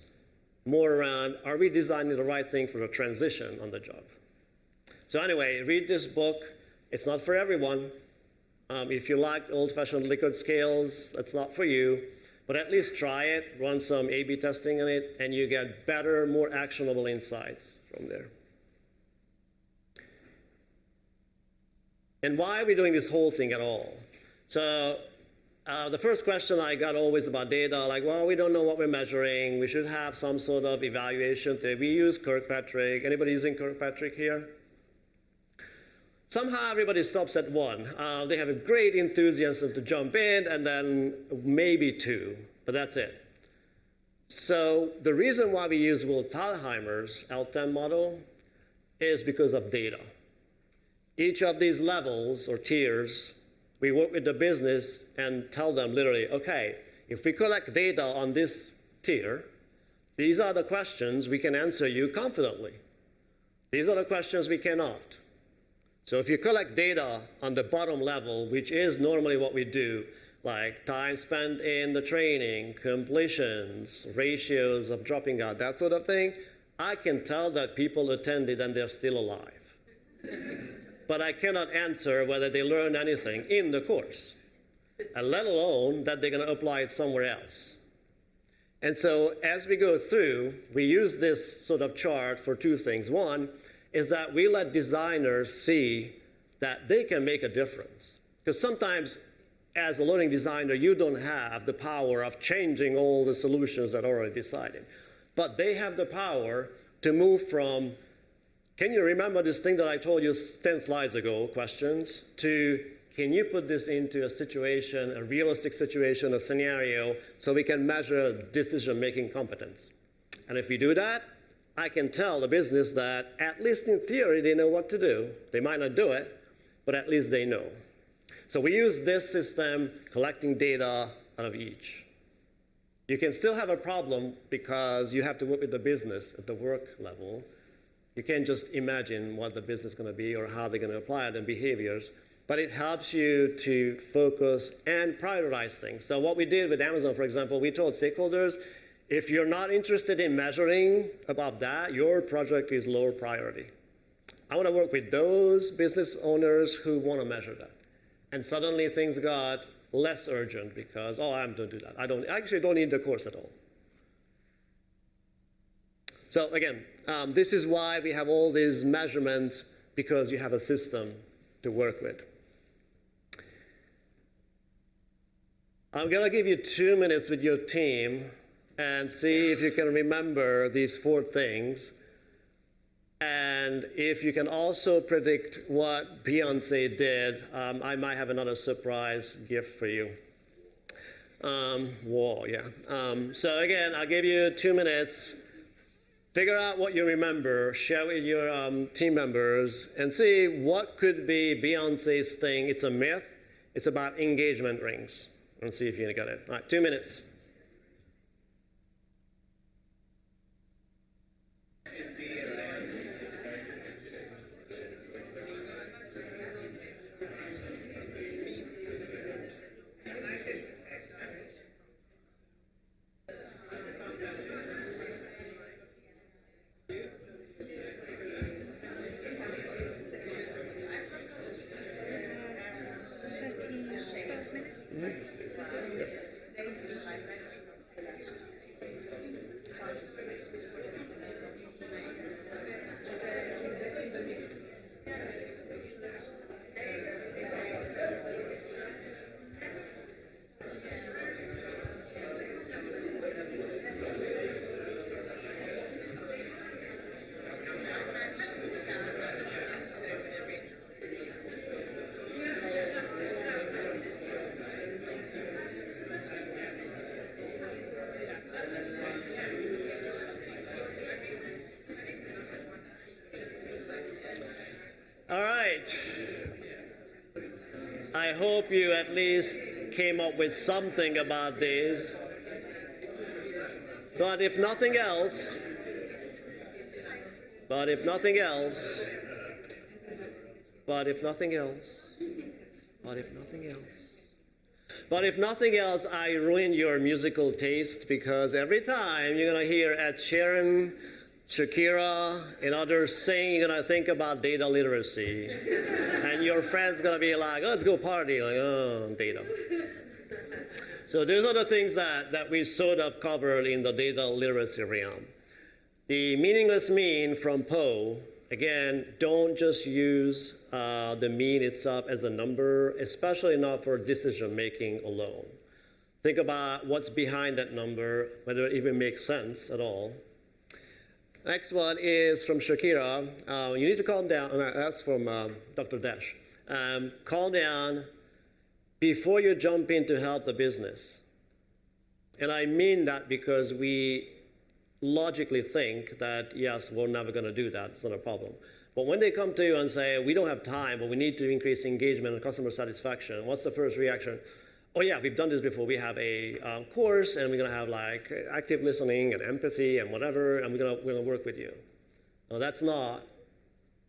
more around are we designing the right thing for the transition on the job. So anyway, read this book. It's not for everyone. If you like old-fashioned Likert scales, that's not for you. But at least try it, run some A/B testing on it, and you get better, more actionable insights from there. And why are we doing this whole thing at all? So the first question I got always about data, like, well, we don't know what we're measuring. We should have some sort of evaluation. We use Kirkpatrick. Anybody using Kirkpatrick here? Somehow everybody stops at 1. They have a great enthusiasm to jump in, and then maybe 2, but that's it. So the reason why we use Will Thalheimer's L10 model is because of data. each of these levels or tiers, we work with the business and tell them literally, okay, if we collect data on this tier, these are the questions we can answer you confidently. These are the questions we cannot. So if you collect data on the bottom level, which is normally what we do, like time spent in the training, completions, ratios of dropping out, that sort of thing, I can tell that people attended and they're still alive. But I cannot answer whether they learned anything in the course, and let alone that they're going to apply it somewhere else. And so as we go through, we use this sort of chart for two things. One is that we let designers see that they can make a difference. Because sometimes as a learning designer, you don't have the power of changing all the solutions that are already decided. But they have the power to move from, can you remember this thing that I told you 10 slides ago, questions, to can you put this into a situation, a realistic situation, a scenario, so we can measure decision-making competence. And if we do that, I can tell the business that, at least in theory, they know what to do. They might not do it, but at least they know. So we use this system, collecting data out of each. You can still have a problem because you have to work with the business at the work level. You can't just imagine what the business is going to be or how they're going to apply it and behaviors. But it helps you to focus and prioritize things. So what we did with Amazon, for example, we told stakeholders, if you're not interested in measuring about that, your project is lower priority. I want to work with those business owners who want to measure that. And suddenly things got less urgent because, oh, I'm going to do that. I actually don't need the course at all. So again, this is why we have all these measurements, because you have a system to work with. I'm going to give you 2 minutes with your team and see if you can remember these 4 things. And if you can also predict what Beyonce did, I might have another surprise gift for you. So again, I'll give you 2 minutes. Figure out what you remember, share with your team members, and see what could be Beyonce's thing. It's a myth. It's about engagement rings. And see if you got it. All right, 2 minutes. All right. I hope you at least came up with something about this. But if nothing else, I ruin your musical taste, because every time you're going to hear Ed Sheeran, Shakira, and others sing, you're going to think about data literacy. And your friend's going to be like, oh, let's go party. Like, oh, data. So those are the things that we sort of covered in the data literacy realm. The meaningless mean from Poe, again, don't just use the mean itself as a number, especially not for decision making alone. Think about what's behind that number, whether it even makes sense at all. Next one is from Shakira. You need to calm down. That's from Dr. Dash. Calm down before you jump in to help the business. And I mean that because we logically think that, yes, we're never going to do that. It's not a problem. But when they come to you and say, we don't have time, but we need to increase engagement and customer satisfaction, what's the first reaction? Oh yeah, we've done this before. We have a course, and we're going to have like active listening and empathy and whatever, and we're going to work with you. Now, that's not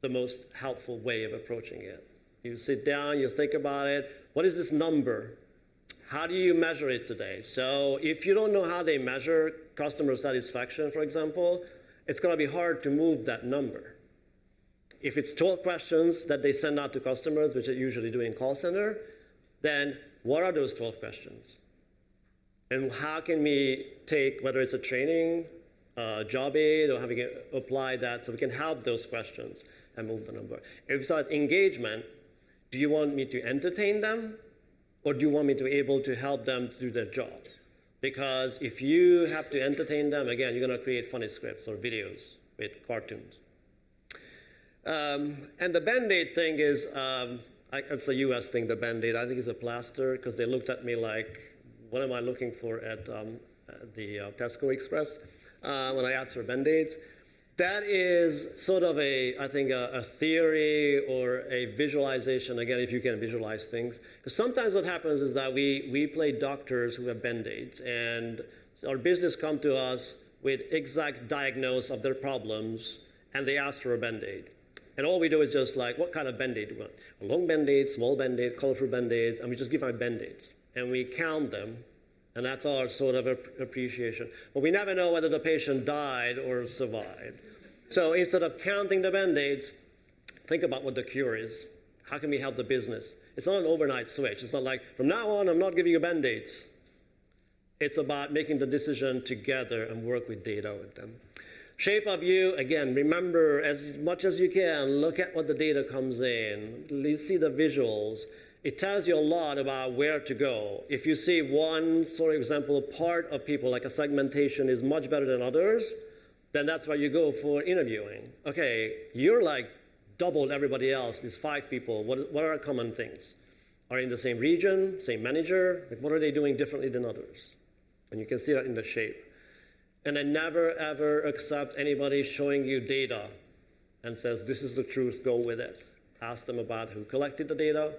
the most helpful way of approaching it. You sit down, you think about it. What is this number? How do you measure it today? So if you don't know how they measure customer satisfaction, for example, it's going to be hard to move that number. If it's 12 questions that they send out to customers, which they usually do in call center, then what are those 12 questions? And how can we take, whether it's a training, job aid, or having it apply that so we can help those questions and move the number? If it's about engagement, do you want me to entertain them, or do you want me to be able to help them do their job? Because if you have to entertain them, again, you're going to create funny scripts or videos with cartoons. And the Band-Aid thing is, it's a US thing, the Band-Aid. I think it's a plaster, because they looked at me like, what am I looking for at the Tesco Express when I asked for Band-Aids. That is sort of I think a theory or a visualization, again, if you can visualize things. Because sometimes what happens is that we play doctors who have Band-Aids, and our business come to us with exact diagnosis of their problems, and they ask for a Band-Aid. And all we do is just like, what kind of Band-Aid do you want? A long Band-Aid, small Band-Aid, colorful Band-Aids, and we just give out Band-Aids. And we count them, and that's our sort of appreciation. But we never know whether the patient died or survived. So instead of counting the Band-Aids, think about what the cure is. How can we help the business? It's not an overnight switch. It's not like, from now on, I'm not giving you Band-Aids. It's about making the decision together and work with data with them. Shape of you, again, remember as much as you can, look at what the data comes in. See the visuals. It tells you a lot about where to go. If you see one, for example, part of people, like a segmentation is much better than others, then that's where you go for interviewing. Okay, you're like doubled everybody else, these 5 people. What are common things? Are in the same region, same manager? Like, what are they doing differently than others? And you can see that in the shape. And then never, ever accept anybody showing you data and says, this is the truth, go with it. Ask them about who collected the data,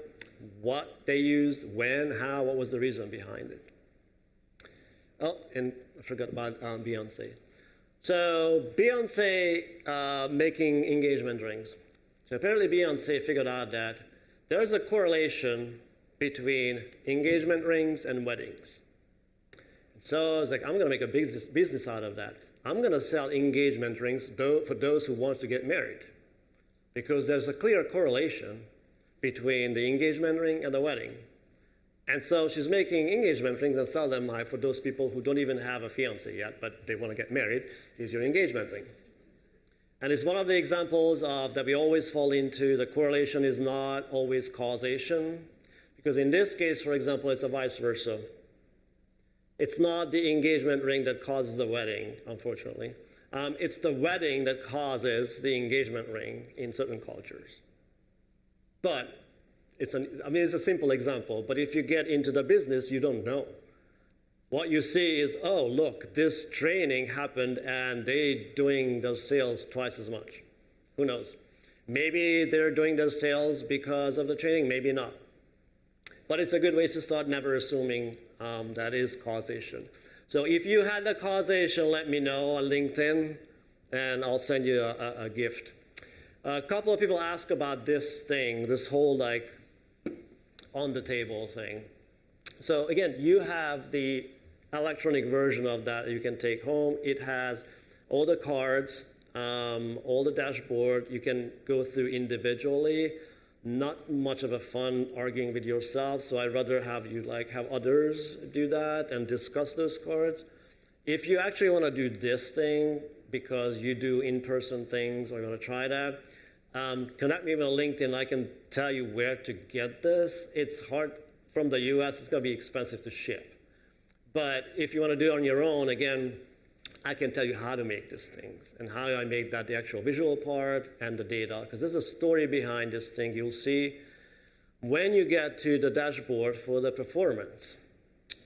what they used, when, how, what was the reason behind it. Oh, and I forgot about Beyonce. So Beyonce making engagement rings. So apparently Beyonce figured out that there's a correlation between engagement rings and weddings. So I was like, I'm going to make a business out of that. I'm going to sell engagement rings for those who want to get married, because there's a clear correlation between the engagement ring and the wedding. And so she's making engagement rings and sell them for those people who don't even have a fiance yet, but they want to get married. Here's your engagement ring. And it's one of the examples of that we always fall into. The correlation is not always causation, because in this case, for example, it's a vice versa. It's not the engagement ring that causes the wedding, unfortunately. It's the wedding that causes the engagement ring in certain cultures. But it's a simple example, but if you get into the business, you don't know. What you see is, oh, look, this training happened and they're doing those sales twice as much. Who knows? Maybe they're doing those sales because of the training, maybe not. But it's a good way to start never assuming that is causation. So if you had the causation, let me know on LinkedIn, and I'll send you a gift. A couple of people ask about this thing, this whole like on the table thing. So again, you have the electronic version of that you can take home. It has all the cards, all the dashboard. You can go through individually. Not much of a fun arguing with yourself, so I'd rather have you have others do that and discuss those cards. If you actually want to do this thing because you do in-person things or you want to try that, connect me with LinkedIn. I can tell you where to get this. It's hard from the US. It's going to be expensive to ship. But if you want to do it on your own, again, I can tell you how to make these things and how I make that the actual visual part and the data, because there's a story behind this thing. You'll see when you get to the dashboard for the performance,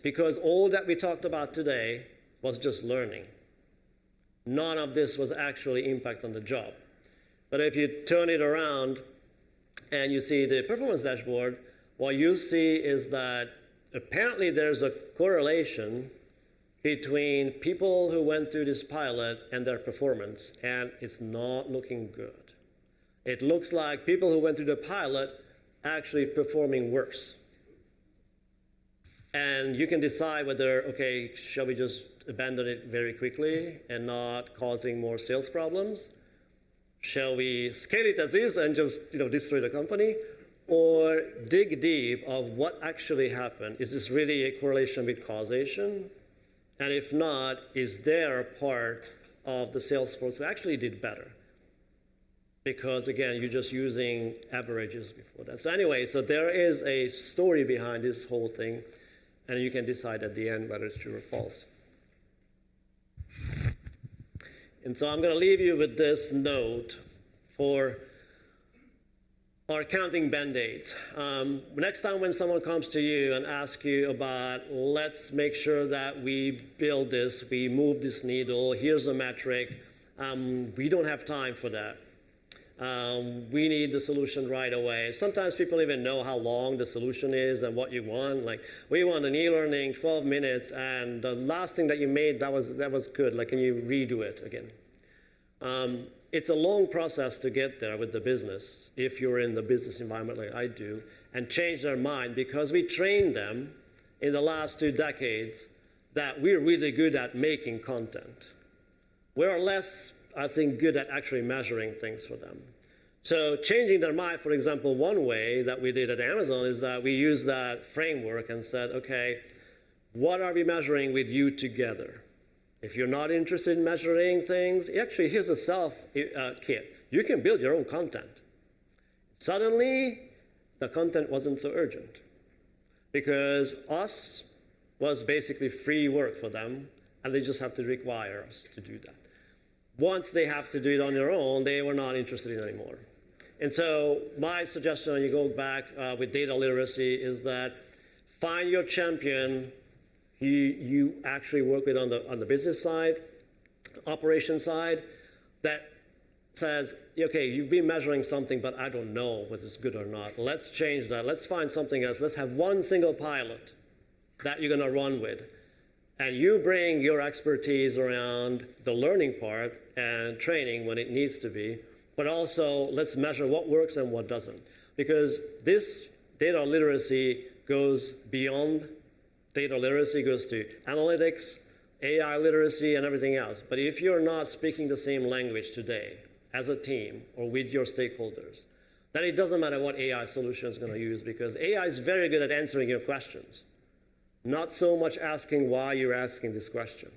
because all that we talked about today was just learning. None of this was actually impact on the job. But if you turn it around and you see the performance dashboard, what you see is that apparently there's a correlation between people who went through this pilot and their performance, and it's not looking good. It looks like people who went through the pilot actually performing worse. And you can decide whether, okay, shall we just abandon it very quickly and not causing more sales problems? Shall we scale it as is and just destroy the company? Or dig deep of what actually happened? Is this really a correlation with causation? And if not, is there a part of the sales force who actually did better? Because again, you're just using averages before that. So anyway, so there is a story behind this whole thing, and you can decide at the end whether it's true or false. And so I'm going to leave you with this note for our counting band-aids. Next time when someone comes to you and asks you about, let's make sure that we build this, we move this needle, here's a metric, we don't have time for that. We need the solution right away. Sometimes people even know how long the solution is and what you want. Like, we want an e-learning 12 minutes, and the last thing that you made, that was good. Like, can you redo it again? It's a long process to get there with the business, if you're in the business environment like I do, and change their mind, because we trained them in the last 2 decades that we're really good at making content. We're less, I think, good at actually measuring things for them. So changing their mind, for example, one way that we did at Amazon is that we used that framework and said, okay, what are we measuring with you together? If you're not interested in measuring things, actually, here's a self-kit. You can build your own content. Suddenly, the content wasn't so urgent, because us was basically free work for them, and they just have to require us to do that. Once they have to do it on their own, they were not interested in it anymore. And so my suggestion when you go back with data literacy is that find your champion you actually work with on the business side, operation side, that says, okay, you've been measuring something, but I don't know whether it's good or not. Let's change that. Let's find something else. Let's have one single pilot that you're going to run with. And you bring your expertise around the learning part and training when it needs to be, but also let's measure what works and what doesn't. Because this data literacy goes beyond data literacy, goes to analytics, AI literacy, and everything else. But if you're not speaking the same language today as a team or with your stakeholders, then it doesn't matter what AI solution is going to use, because AI is very good at answering your questions. Not so much asking why you're asking this question.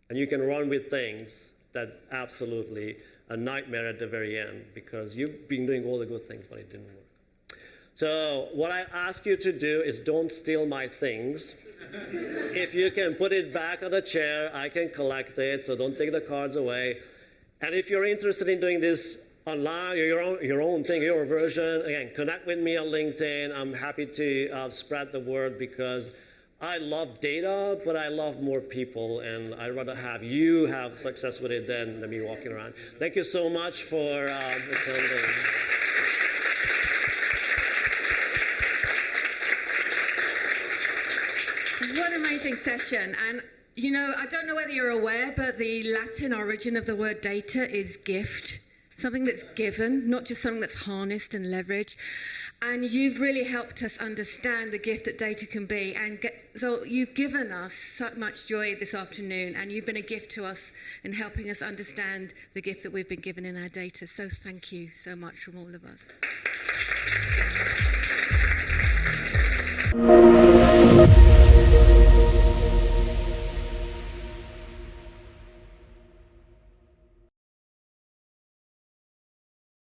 And you can run with things that absolutely a nightmare at the very end, because you've been doing all the good things, but it didn't work. So what I ask you to do is don't steal my things. If you can put it back on the chair, I can collect it, so don't take the cards away. And if you're interested in doing this online, your own thing, your version, again, connect with me on LinkedIn. I'm happy to spread the word, because I love data, but I love more people, and I'd rather have you have success with it than me walking around. Thank you so much for attending. What an amazing session. And you know, I don't know whether you're aware, but the Latin origin of the word data is gift. Something that's given, not just something that's harnessed and leveraged. And you've really helped us understand the gift that data can be. So you've given us so much joy this afternoon, and you've been a gift to us in helping us understand the gift that we've been given in our data. So thank you so much from all of us.